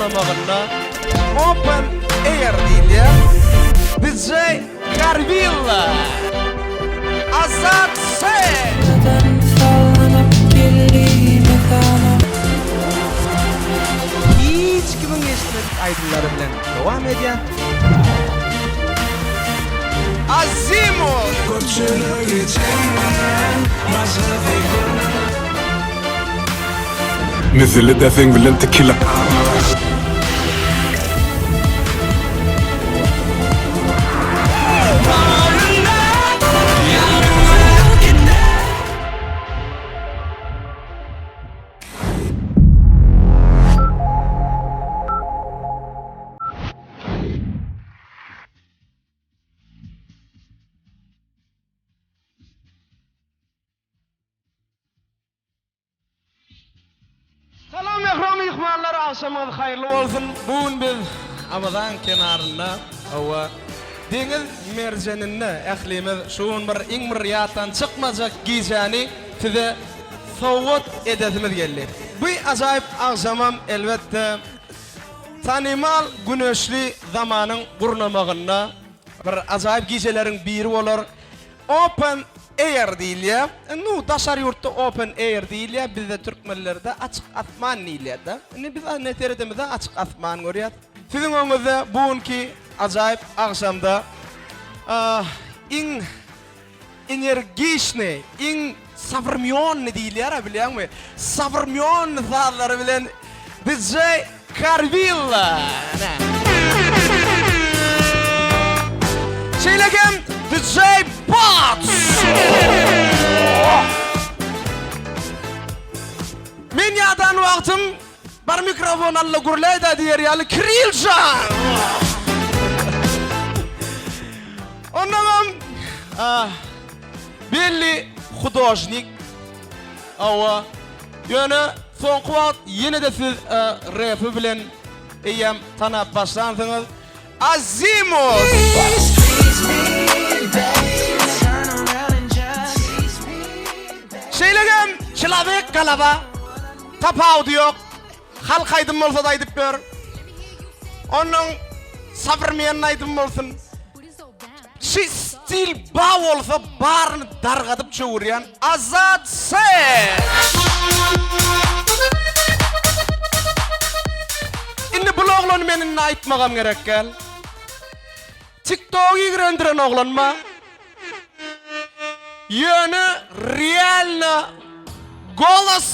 gurnamagynda Open Air diýilýär. DJ Garvilla Azat Sen hiç kimin eşitmedik aydınları bilen devam edýär. Azimut نزل دافين بالله انت كلا Salam mehram ihmanlar, akşamınız hayırlı olsun. Bugün biz Ramazan kenarında hava deniz mercanını ehlimiz şuun bir iň bir ýatdan çykmajak gijani size sowgat edesimiz geldi. Bu ajaýyp akşamam elbette tanymal güneşli zamanyň gurnamagynda bir ajaýyp gijeleriň biri bolar. Open Air diýilýär. Nu daşar ýurtda Open Air diýilýär. Bizde türkmenlerde açyk asman diýilýär da. Biz neteredemizde açyk asman görýär. Siziň öňüňizde bugünkü ajaýyp akşamda iň energişni, iň savremyonny diýilýär, bilýärmi? Savremyon zallary bilen DJ Garvilla. Şeýlegem DJ Bots. Men ýadan wagtym bar mikrofon alla gurlayda diýer ýaly Kriljan. Ondan belli hudojnik awa ýöne soňky wagt ýene de siz rapy bilen eýem tanap başlansyňyz. Azimut Şeýlegem çylabek galaba tapawdy ýok. Halk aydym bolsa da aýdyp ber. Onuň sabrmyan aydym bolsun. Şi stil ba bolsa baryny dargadyp çöwürýän Azat Sen. Indi bu oglany meniň aýtmagam gerek gel. TikTok'y girendiren oglanma. Ýöne realna golas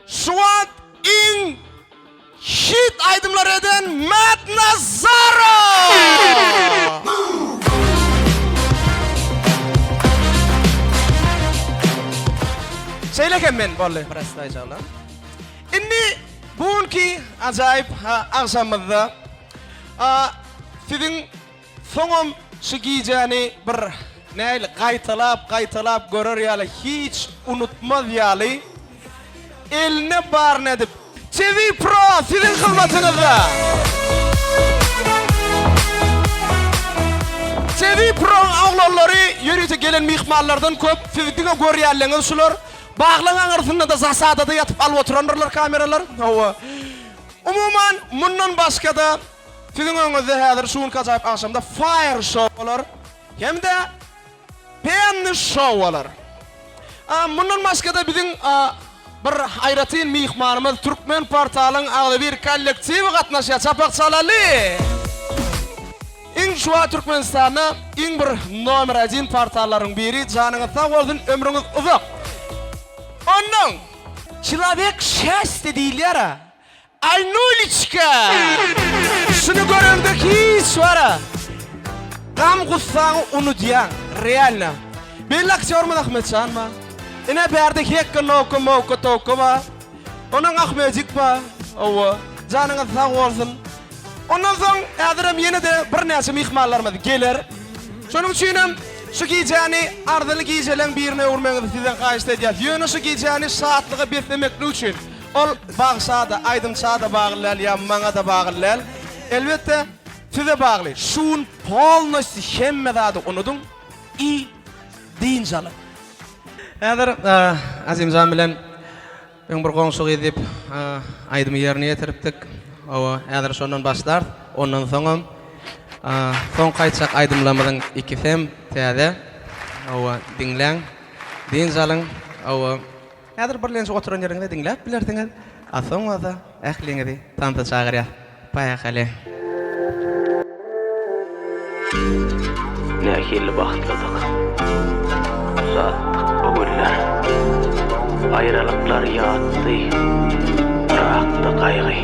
şuat in hit aydımlar eden Matt Nazaro. Şeýleken men bolle prestaýjala. Indi bugünkü ajaýyp akşamymyzda siziň soňam şu gijani bir näil gaýtalap görer ýaly hiç unutmaz ýaly eline barn edip TV Pro siziň hyzmatyňyzda. TV Pro oglonlary ýörüse gelen mihmanlardan köp siziňe görýärliňiz şular. Baglanan arasında da zasadada yatıp alıp oturanlar kameralar. Umuman mundan başka da sizin öňünizde häzir şuun kajaýyp akşamda fire show bolar. Hemde penny show bolar. Mundan başka da biziň bir aýratyn mihmanymyz Türkmen portalyň agly bir kollektiwi gatnaşýar çapak çalaly. Iň şuwa Türkmenistanda iň bir nomer 1 portallaryň biri. Janyňyz sag bolsun, ömrüňiz uzak. Onun çılabek şäsde diýilýär. Aynoliçka. Şunu görende hiç vara. Gam gussaňy unutýan, realna. Belli aktörmän Ahmetcan ma. Ine berde hekki nokuma tokuma. Onuň Ahmetjik ba. Owa, janyňyz sag bolsun. Ondan soň häzirem ýene de bir näçe mihmanlarymyz geler. Şonuň üçinem şu gijani ardaly gijeleň birine urmaňyzy sizden gaýşy edýär. Ýöne şu gijani saatlygy beslemekli üçin ol bagşada, aýdymçada baglylar, ýammaňa da baglylar. Elbette size bagly. Şuun polnosy hemme zady unudyň. I diýinjaly. Häzir Azimjan bilen bir goňşuk edip aýdymy ýerine ýetiripdik. Owa häzir şondan başlar. Ondan soňam soň gaýtsak aýdymlamyň ikisem täze. Owa dinleň. Dinjalyň. Owa häzir birlençe oturan ýeriňde dinläp bilerdiňiz. Asoňa da ähliňizi tanta çagyrýar. Paýahaly. Nähili bahtladık. Uzattık o günler. Ayrılıklar yattı. Bıraktı kaygı.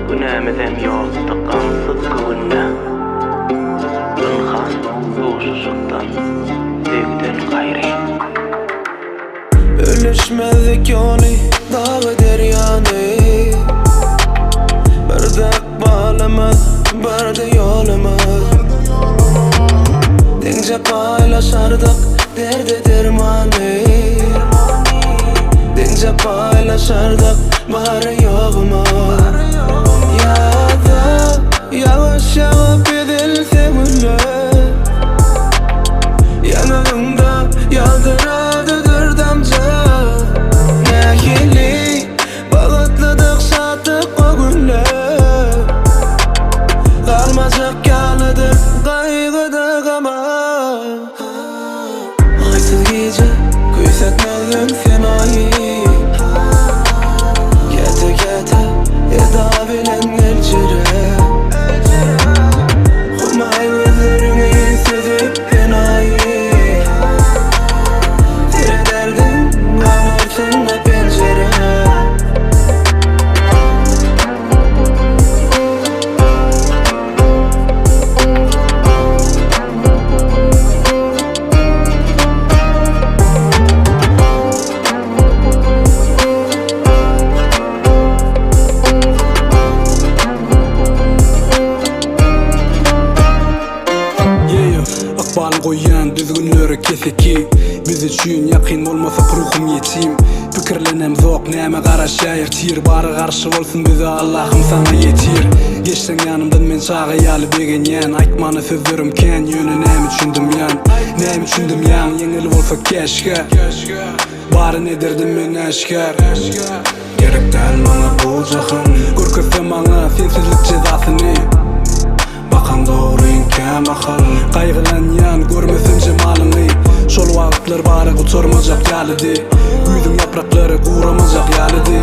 Günämizem yoktu gamsız günde. Gülhan uğuşuşuktan büyükten gayrı. Ölüşmedik yolu dağı deryanı. Bir dek bağlamaz, bir de yolumuz. Denge paylaşardık derdi dermanı. Denge paylaşardık bari yoğumuz. Ya da yavaş yavaş edilse güller. Yanağımda yaldırardıdır damca. Nehili bağıtladık sattık o günler. Kalmazık yanıdır kaygıda gama. Aysız gece küysetmezdim fenayı. Kete kete eda bilen elçire. Kumay gözlerini süzüp fenayı. Tere derdim ağırtında pencere. Akbalın koyan düzgünleri keseki. Biz üçün yakin olmasa ruhum yetim. Pikirlenem zok näme garaşayır. Tir bari karşı olsun bize Allah'ım sana yetir. Geçsen yanımdan men çağa yalı begen yan. Aytmanı sözlerim ken yönü näme üçündüm yan. Näme üçündüm yan yengil olsa keşke. Bari ne derdim men aşkar. Gerek däl maňa bu jahan. Görkezsem maňa sensizlik cezasyny. Bakan doğru inkam akal. Kaygılan yan görmesin cemalyny. Şol wagtlar bari guturmajak ýalydy. Güýdüm yaprakları guramajak ýalydy.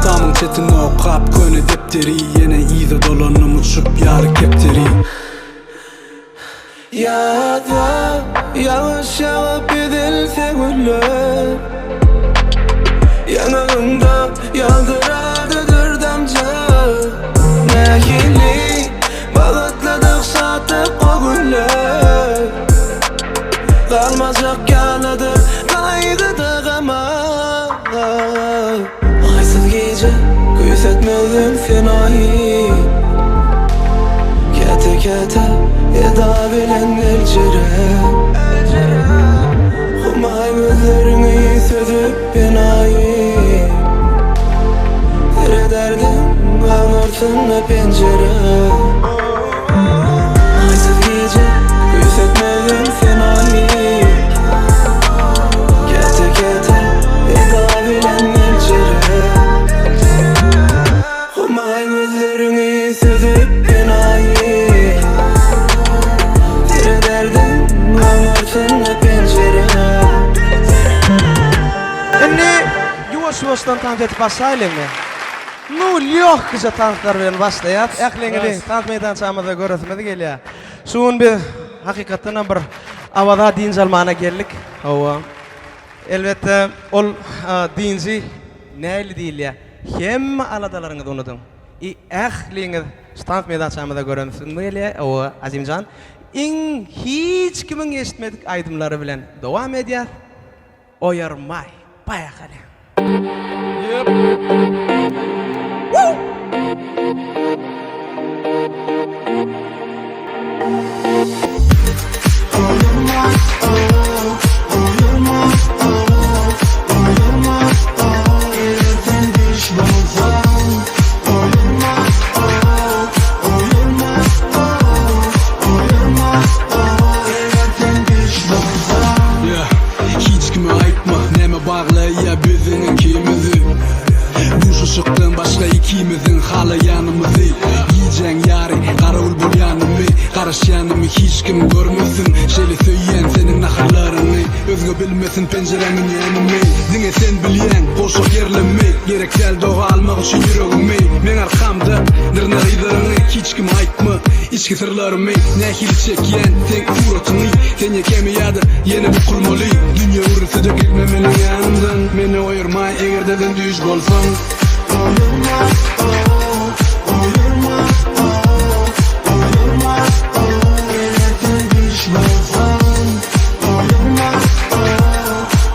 Tamyň çetini okap köne depteri. Yine iýde dolanyp uçup ýaly kepteri. Ya da yavaş yavaş edilse güller. Yanağımda yaldırardıdır damca. Nehili bağıtladık sattık o günler. Kalmazak yanıdır kaygıda gama. Aysız gece küysetmezdim fenayı. Kete kete eda bilen elçire. Kumay gözlerini süzüp penayı. Tere derdim ağırtında pencere. Aysız gece küysetmezdim fenayı. Kete kete eda bilen elçire. Kumay gözlerini süzüp penayı. Tere derdim ağırtında pencere. Yuvaş-yuvaşdan tant etip başlayalım. Nu lyoh kıza tantlar bilen başlayat. Ähliňizi tant meydançamyzda göresmedi gelýär. Şuň bir hakykatdan bir awada din zalmana geldik. Owa. Elbette ol dinji näli diýilýär. Hemme aladalaryňyzy unudyň. Ähliňiz tant meydançamyzda göresmedi gelýär. Owa Azimjan hiç kimin eşitmedik aýdymlary bilen dowam edýär. Oyarmay. Paýahaly. Hiç kime aytma, näme baglaýa biziniň kim Bizden başka ikimizin halayanımızı Yiyeceksin yari karavul bulyanımı Karışyanımı hiç kim görmesin Şeli söyleyen senin naharlarını Özgü bilmesin penceremin yanımı Dine sen bilyen koşuk yerlemi Gerek sel doğa almak için yüreğimi Men arkamda nırnar idarını Hiç kim aytma içki sırlarımı Nehil çekyen sen suratını Sen yekemi yadı yeni bir kurmalı Dünya uğrısı da gitmemenin yanından Meni oyurma eğer deden düş bolsan Oyurma oyurma oyurma eğer sen düş bolsan Oyurma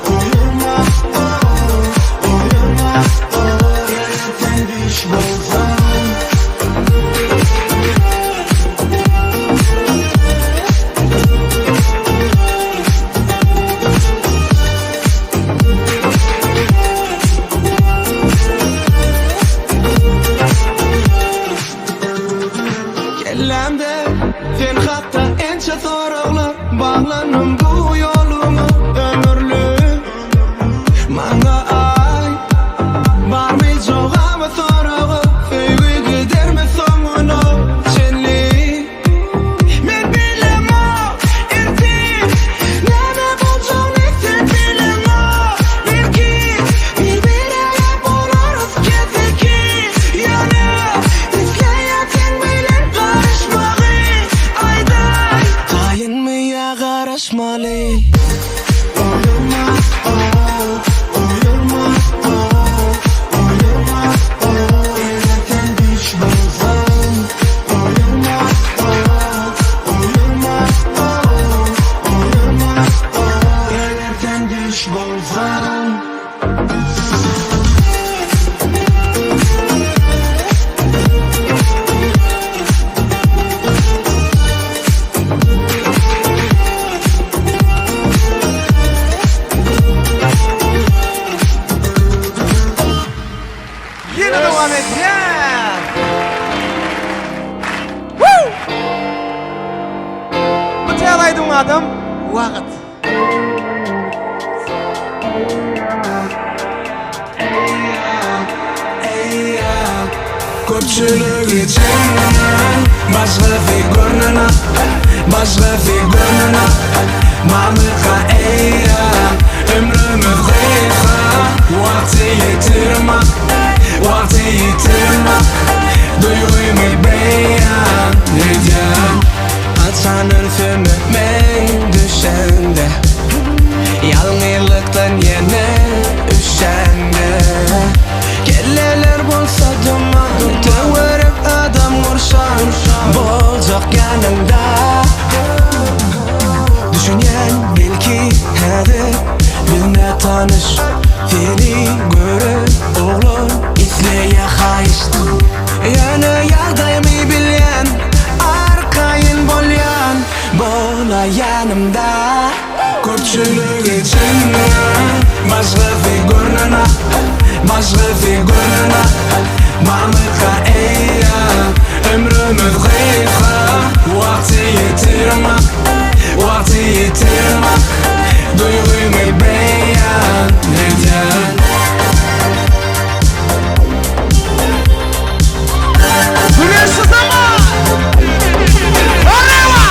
oyurma oyurma eğer sen düş bolsan Kellemde sen hatta ençe sorular Bağlanım bu yoluma ömürlü Manga ay barmayacağım soruğa Sevgi gider mi sonuna şenli Men bilemem ertim Neme bulacağım ne sen bilemem Belki birbirine buluruz kesinki Yani izleyen sen bilen karışmağı Ayday Tayin mi ya karışmalı Oyurma oyurma oyurma eğer sen düş bolsan Oyurma oyurma oyurma eğer sen düş bolsan Yine devam edeceğiz. Woo! Bu telaydım adam vakit. Köpçülük içinden başka figürüne Başka figürüne Mamıka eğer ömrümüz gıyha Vakti yitirme Vakti yitirme Duygumu beyan edeceğim Atanın sümükmen düşende Yalnızlıktan yine üşende Kelleler bolsa cama Teverip adam vursan Bolacak yanımda Düşünen belki hedef Bilme tanış Seni görüp oğlum İzleye hayıştım Yani yağdayımı bilen Arkayın bolyan Bola yanımda Köpçülük içinde Başka figürüne Başka figürüne Mamıka eğer ömrümüz gıyha Vakti yitirme Vakti yitirme Duygumu beyan edeceğim Güneşsiz ama Areva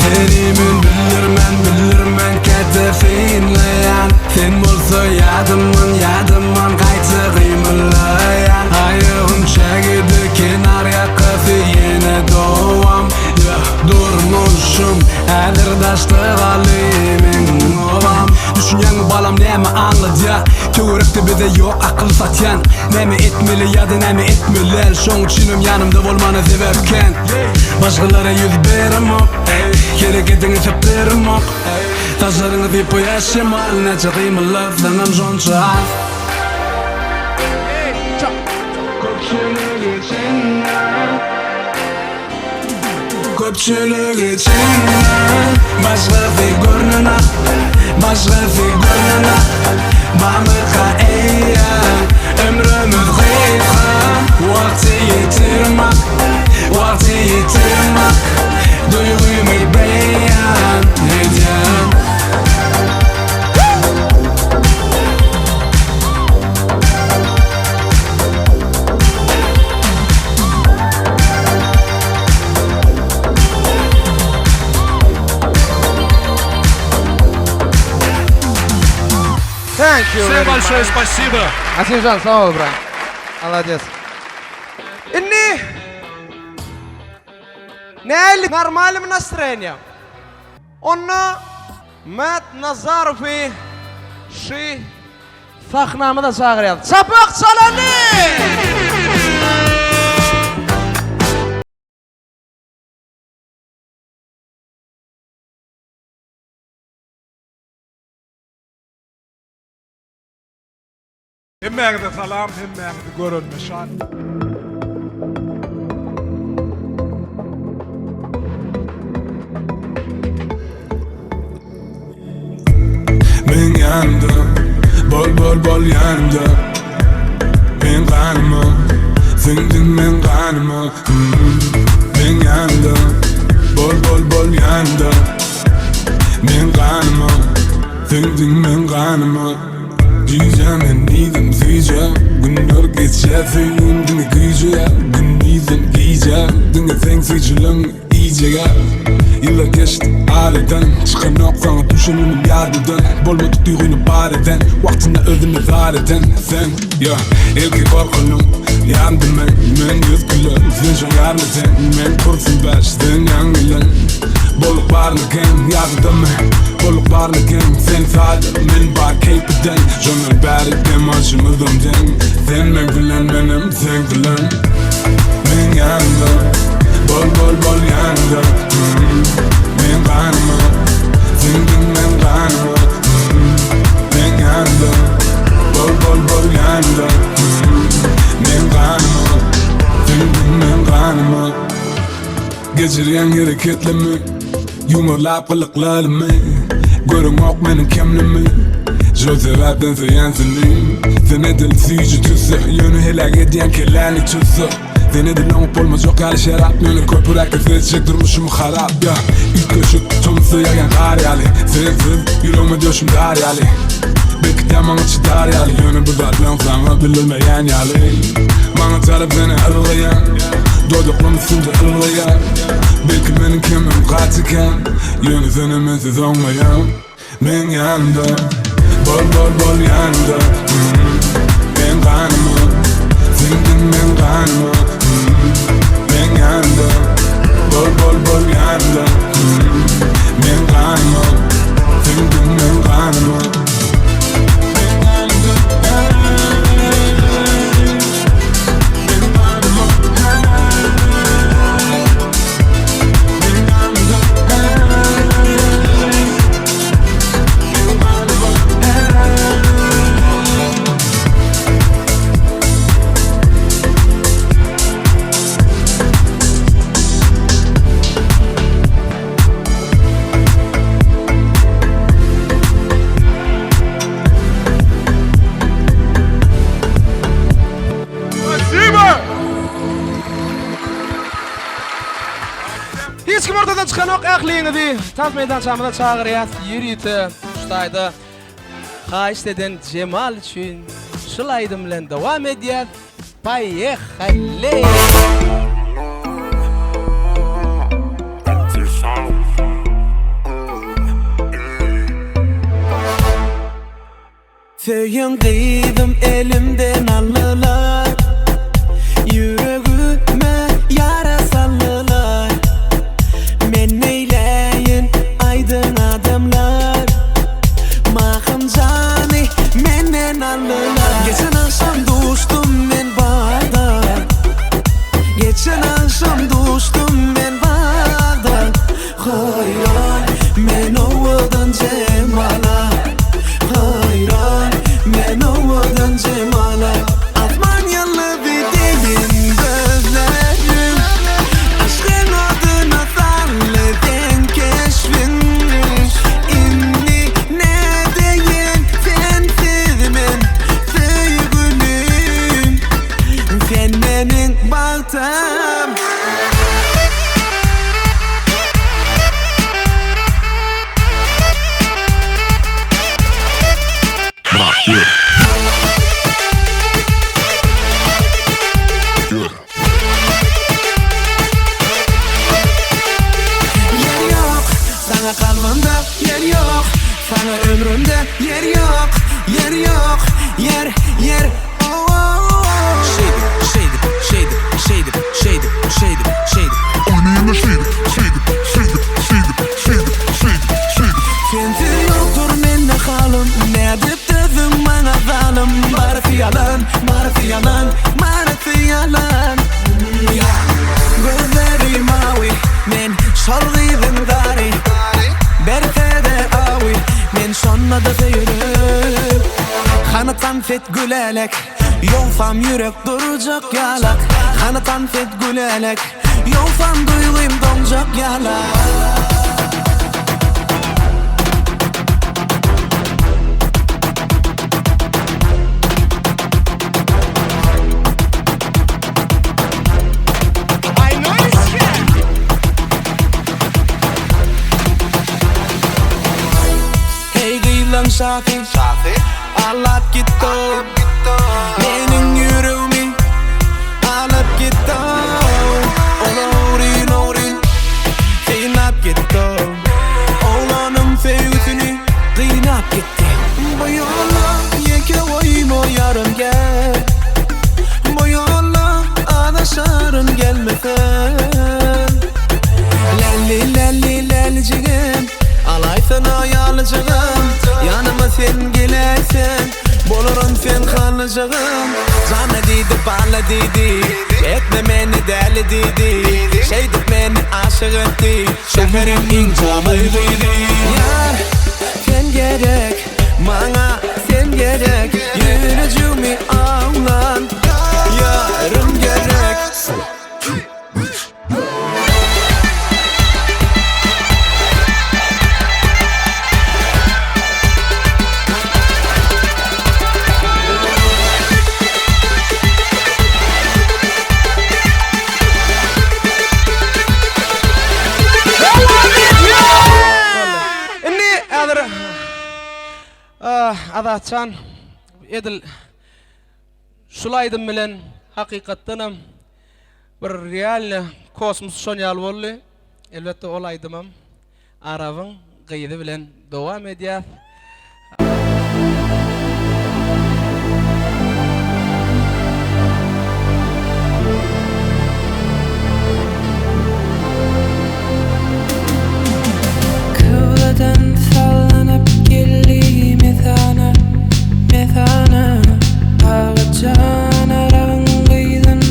Serimin bilirmen ketefinleyen Sen bolsa yadımın kaytı kıymılayan Ayağım çekidi kenar yakası yine doğam Durmuşum Erdaştı galimin olam Düşünen balam neme anladı ya Körekte bize yok akıl satyan Neme etmeli ya da neme etmeliler Şoň üçinüm yanımda bolmanı severken Başkalara yüz berim ok Gerek edini seplerim ok Taşlarını bir poyaşım al Nece kıymılıp sanam şonça Köpçülük içinde Köpçülük içinde Başka figürüne Başka figürüne Mamıka eğer ömrümüz gıyha Vakti yitirme Vakti yitirme Duygumu beyan Thank you Всем very большое much. спасибо. Асимжан, sağ ol, брат. Молодец. Inni нормальным настроением. Onunla Mat Nazarov'ı şu sahnamı da çağırıyor. Çapık çalanı! Hemmeğde salam, hemmeğde görünme şan. Men yandım, bol yandım. Men kanımı, sindin men kanımı. Men yandım, bol yandım. Men kanımı, sindin men kanımı. Diyeceğim en iyiydim diyeceğim. Günler geçer senin dini giyeceğim. Gün iyiydim giyeceğim. Dini sen seçilen iyice gel. Yıllar geçti aileden. Çıkan yok sana düşünümün yardıdan. Bolmadık duyğunu bareden. Vaktinde öldüğünü zar eden sen. Ya elki korkunum yandım men yüz gülüm. Sen şu yarmeden men kursun baş. Sen yangilen Boluk barnıken yardım men. Boluk barnıken sen sadece men bar keypeden. Jonun bari dem açımızdım den. Sen men gülen benim sen gülen. Men yandım bol yandım. Men kanımı sindin men kanımı. Men yandım bol yandım. Men kanımı sindin men kanımı. Geçirgen hareketlerimi yumurlap kılıklarımı. Görün ok benim kimliğimi. Şu sebepten seyensinliğim. Seni dil suyucu tüssü. Yönü helak ediyen kellerini tüssü. Seni dil olup olmaz yok hali şerap. Yönü köpürek kesecek durmuşum harap ya. İlk köşük tümsü yagan kar yali. Sensiz yürüme döşüm dar yali. Bekleyen bana çıdar yali. Yönü bir batlan sana bilinmeyen yali. Bana talep beni ırlayan. Doyduklarım üstünde ırlayan. Belki benim kimim katıken. Yönü senemensiz olmayan. Men yandım bol yandım. Men kanımı sindin men kanımı. Men yandım bol yandım. Men kanımı sindin men kanımı. Hiç kim ortadan çıkan ok aklıydı. Tant meydan çamına çağırıyor. Yürüyütü, ustaydı. Kaç deden Cemal için şılaydım lan devam ediyor. Paye halle. Söyün kıydım elimden allılar. Yüreğime yara sallılar. Men neyleyin aydın adamlar. Mahım cani menden allılar. Geçen akşam düştüm men barda. Geçen akşam düştüm men barda. Hayran men ovadan Cemal'a. Hayran men ovadan Cemal'a. Almanyalı bir dilin gözlerim. Aşkın adına salleden keşfin. İnni ne deyin sensiz men sevgilim. Sen benim baltam. Yer yok, sana kalbimde yer yok. Sana ömrümde yer yok. yer yok, yer. Oh, oh, oh. Sensiz yoktur mende halim, ne dip dedim bana zalim. Barısı yalan, gözlerim mavi, men şalgıydım dari. Bertede avi, men şonna da seyirip. Kanatan fet gülelek, yolsam yürek duracak yalak. Kanatan fet gülelek, yolsam duygum donacak yalak. Safi alıp gitti benim yüreğimi alıp gitti Oğlanım kıynap gitti Oğlanım sevgisini kıynap gitti Bu yolla yeke oyma yarım gel Bu yolla adaşarım gelmesen Lallicigim alaysın ayalıcığım Yanıma sen geleysen bolurum sen kalıcığım Zana dedi bana dedi etme beni deli dedi Şeydik beni aşık etti şekerim incamıydı Yar sen gerek bana sen gerek Yüreğimi ağlan yarım gerek Adaçan edil şulaydım bilen hakikattanam bir real kosmos şonyal bolly elbette olaydımam aravın gıydı bilen devam edýär. Kıvladan sallanıp geldi methana Ağaçan arağın kıydın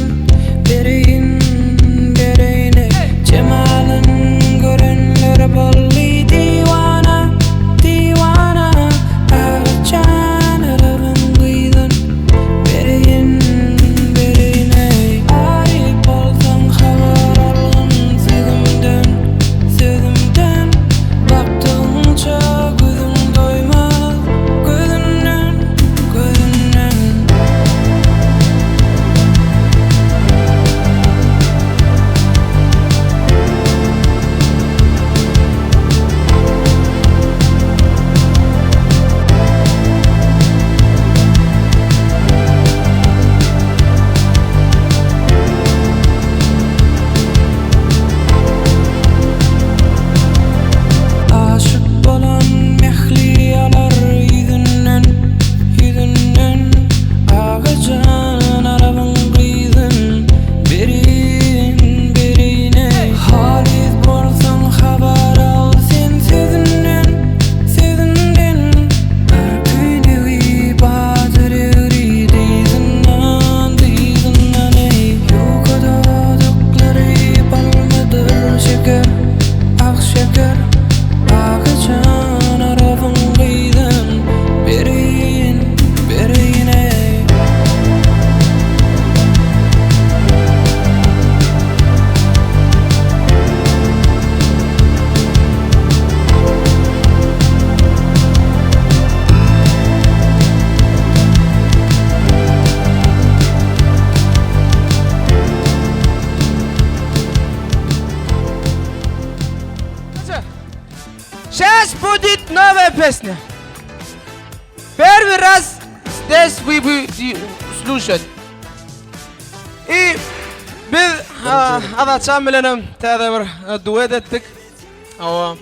bereyine Cemalın görenler bolli divana Ağaçan arağın kıydın bereyine Ayıp olsan havar alın sözümden Baktığınca gözüm doymaz gözünden Aşık bolan mehliyalar yüzünden Ağacan arabın kıydın berine Halis bolsan habar al sen sözünden Arkünevi batırıri dizinden Yukada dokları balmadır şeker şeker Ağaçan arabın kıydın berine Сейчас будет новая песня. Первый раз здесь вы будете слушать. И biz Adaçan bilenim täze bir duet ettik. Ama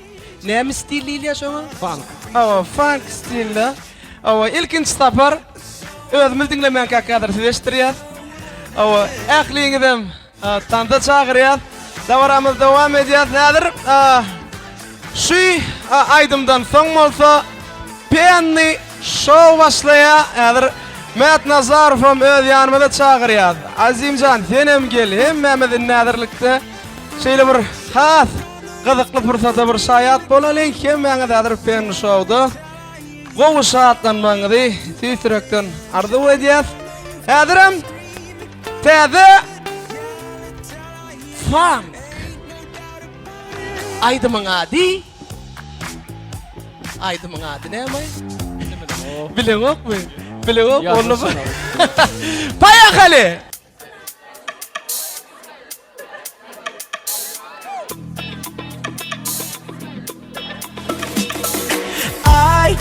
näme stiliyle şoňa? Funk. Funk stilde. Awa ilkinchi tapar özümüz dinlemeyen kadar süreçtiriyat. Awa ähliňizem tanda çağırýar. Davaramız devam edýär. Nädir? Şu aydımdan soň bolsa Penny show başlaýar. Nädir? Mehmet Nazarov'um öz ýanymda çağırýar. Azimjan senem gel. Hemmemiz nädirlikde şeýle bir has gyzykly fursata bir şaýat bolalyň. Hemmeňiz nädir Penny show'da gowy şahatlanmaňyzy süýsürekden arzu edýär. Häzirem täze funk aydymyň ady näme? Bileňokmy? Bileňok bolmaly. Paýahaly. Ay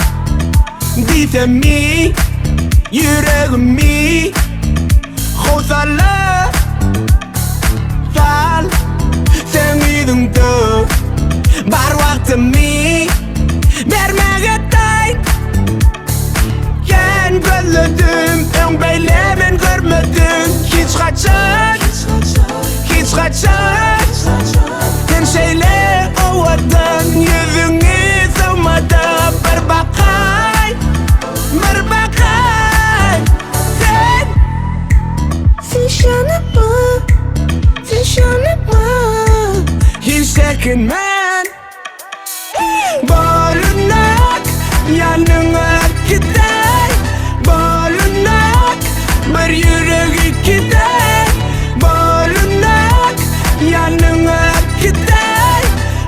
ditemi yüreğimi Hozala Sal Sen idin de Bar vaktimi Vermege tay Yen gözledim Ön beylemen görmedim Hiç kaçan Hiç kaçan Sen şeyle ovadan Yüzünü savmada Bir bakay Bir bakay Sen şanıma Sen şanıma Hiç çekinmen Bolunak Yanına gider Bolunak Bir yüreği gider Bolunak Yanına gider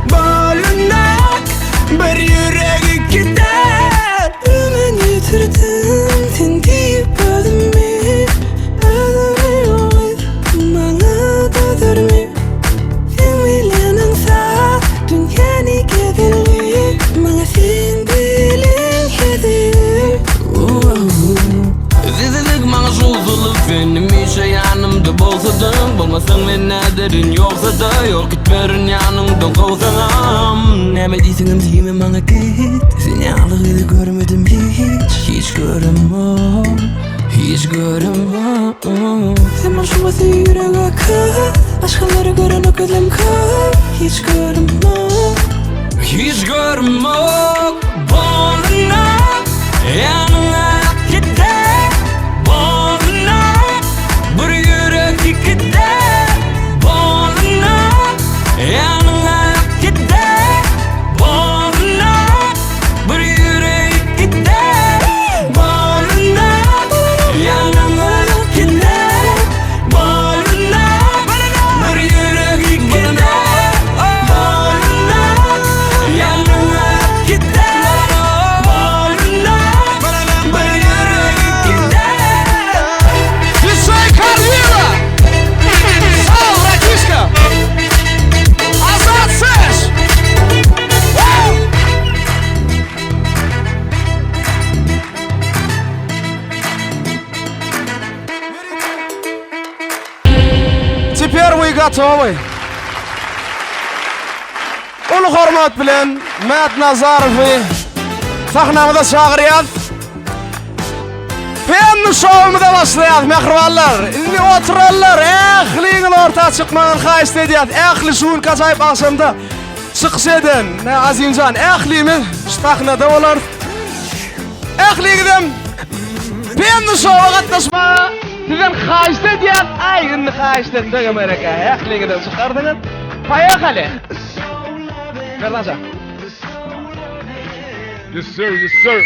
Bolunak Bir yüreği gider Hemen yitirdim Sen deyip öldüm Öldüm yok Bana da dörmü Sen bilenin sağ Dünyani gedirli Bana sen bilin hedir Zizilik bana şulsuzluk benim işe yanımda bolsadım Bolmasan men näderin yoksa da Yok gitmerin yanımdan kovsanam Näme diýsiňem diýme bana git Seni alygydy görmedim hiç göremem Hiç göremem Sen başımasın yüreğe kır Başkaları gören o gözlem kır Hiç görmem Hiç görmem Bolunak Yanına gider Bolunak Bir yürek gider Bolunak Yanına gider Bolunak Bir yürek gider Bolunak Yanına gider Bolunak Bir yürek gider Bolunak Yanına gider Bolunak Bir yürek gider Высшая карьера! Сал, братишка! Азат Сэш! Теперь вы готовы? Ulu hormat bilen Mehmet Nazarov'u sahnamıza çağırýar. Penny şowumda başlaýar mehribanlar. Indi oturallar. Ähliňiz orta çykmagyny haýyş edýär. Ähli şuun gajaýyp akşamda çykyş eden. Azimjan ählimiz sahnada bolar. Ähliňizem Penny şowga gatnaşma. Sizden haýyş edýär. Aýgyny haýyş edýär mereka. Ähliňizem çykardyňyz. Paýahaly. Verdança. Yes sir, yes sir.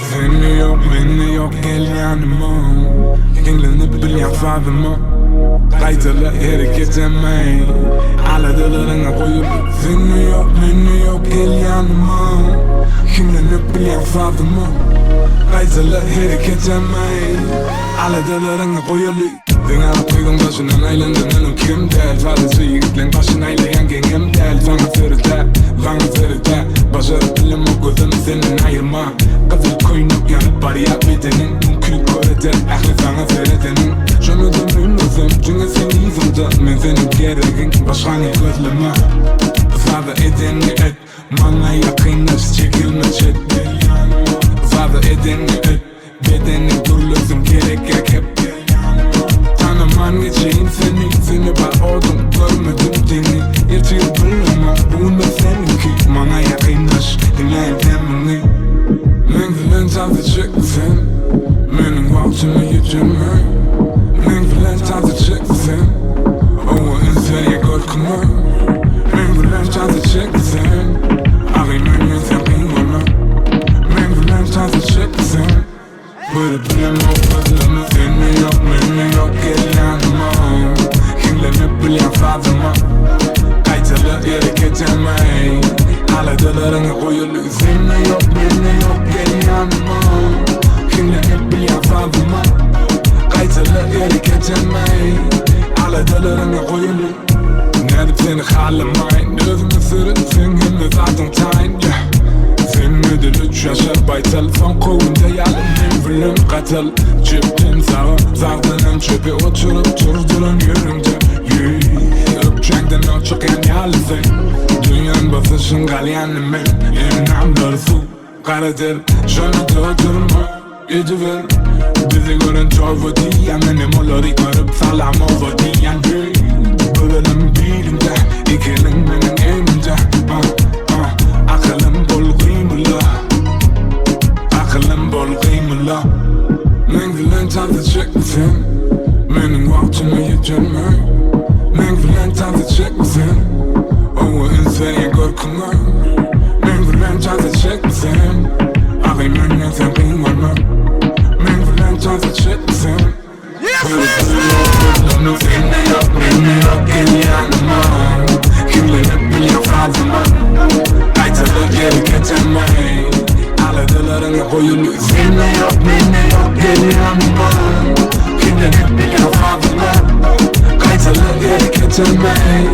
Seni yok, beni yok, gel yanıma Kenglini bilýän fadyma Gaýtaly hereket etmeý Aladalarına koyup Seni yok, beni yok, gel yanıma Kenglini bilýän fadyma Gaýtaly hereket etmeý Aladalarına koyuly Dengar koydum başına aylandım hanım kim del Fadesi yigitlen başına aylayan gengem del Bana feride Başarı bilim o gözümü senin ayırma Kafil koyunup yanıp bariya bedenin Mümkün koredir ahli sana feredenin Şunu dönüm özüm çünkü seni Ağzımda men senin geregin başkani gözleme Zada edeni et Mana yakınlaş çekilme çek Zada edeni et Bedeni durlasın gerek hep Tanıman geçeyim seni ben oldum görmedim seni Yetiyor bulunma bunda seninki Mana yakınlaş dinleyin demini Men tadı çıksın Menin vaktimi yetirmek Men tadı çıksın O insene korkma Men tadı çıksın Ağay men sen bana Men tadı çıksın Böyle bilem o fazlama Seni yok gel yanıma Kimle bilen fazlama Kaytalı yere geçemey Hala dalarına koyulu Seni yok gel yanıma Kimle bilen fazlama Kaytalı yere geçemey Hala dalarına koyulu Nedip seni halamayın Özümü sırrı sen hem de zaten tayin Sen müdür 3 yaşar bay telefon kovunda yalan Film katal Çıktım sağa Zardanın çöpe oturup durduran yürümce Öpçekten o çok en yalısın Dünyanın basışın galyanım ben Emnamlar su Karadır Şunu durdurma Yüzü ver Bizi görün çorba diyen Benim oları görüp salam over diyen Bölelim bilimde İkilin benim elimde Akılım bol kıymıla Akılım bol kıymıla Men filan tadı çıksın Menin vaktimi yetirmek Men filan tadı çıksın O insene korkma Men filan tadı çıksın Ağay men sen kıymanma Men filan tadı çıksın Böyle kırılır Seni yok gel yanıma Kimle bilen fazlama Kaytalı geri geçemey Aladılarına koyulu Seni yok gel yanıma Kimle bilen fazlama Kaytalı geri geçemey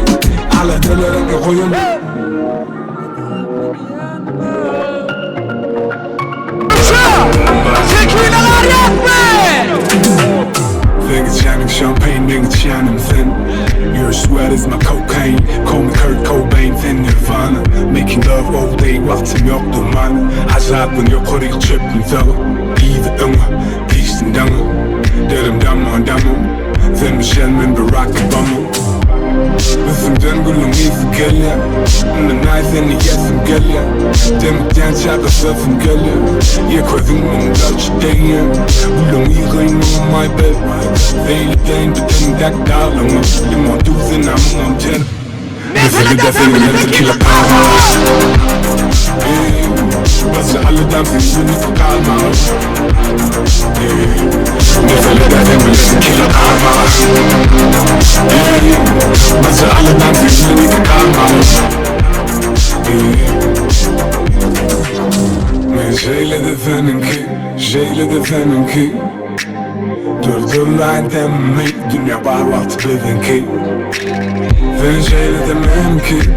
Aladılarına koyulu Tekilalar yapma! Think it's shining champagne, nigga shining thin Your sweat is my cocaine Call me Kurt Cobain, thin Nirvana Making love all day, vaktim yoktu man Azabın yok oraya çöpün zalı İyi ve ınga, piştin danga Derim damon Sen Michelle min Barack Obama Üstümden gülüm iyisi geliyor Ünlü seni yesim geliyor Demikten şakasısın geliyor Ye koydum bunu gerçekten Gülüm iyi kıymım my bed Değilikten bütün dak dağılımı Limon düzün amım ten Mesela da seninle tequila kalma Bası alıdan sesini kalma Mesela da seninle tequila kalma Bası alıdan sesini kalma Men şeyle de seninki Durdurlar dememi Dünya var vakti benimki Ben şeyle de benimki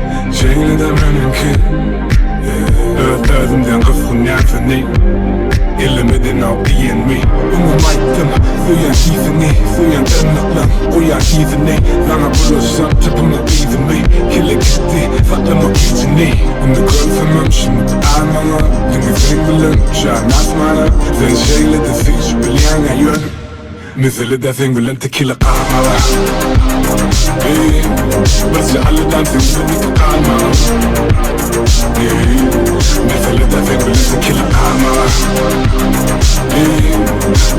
Özlerimden kıskın yansını Elemedin av igen mi Umurmaydım Suyan izini Suyan tırnaklan Koyan izini Sana buluşsam tıpımı izimi Kile gitti Saklamak içini Bunu görsemem şimdi almana Dünü sen bilin Şan asmana Sen şeyle de siz bilyen ayön Mesela da sen bilin tequila kalmala Bası alıdan sesini kalma Mesela da sen bilin tequila kalmala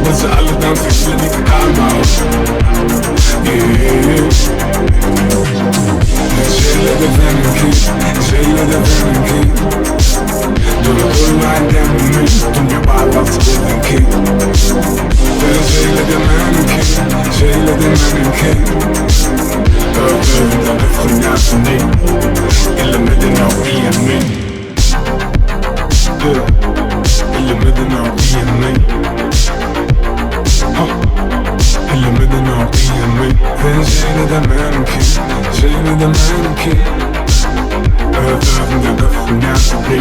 Bası alıdan sesini kalma Şeyle de benimki Durdurlar dememi Dünya bağlattı benimki Şeyle de benimki Gözlerimden öfkün yansını Elemedin av iyemi Elemedin av iyemi Elemedin av iyemi Şeyle de benimki Gözlerimden öfkün yansını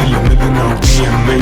Elemedin av iyemi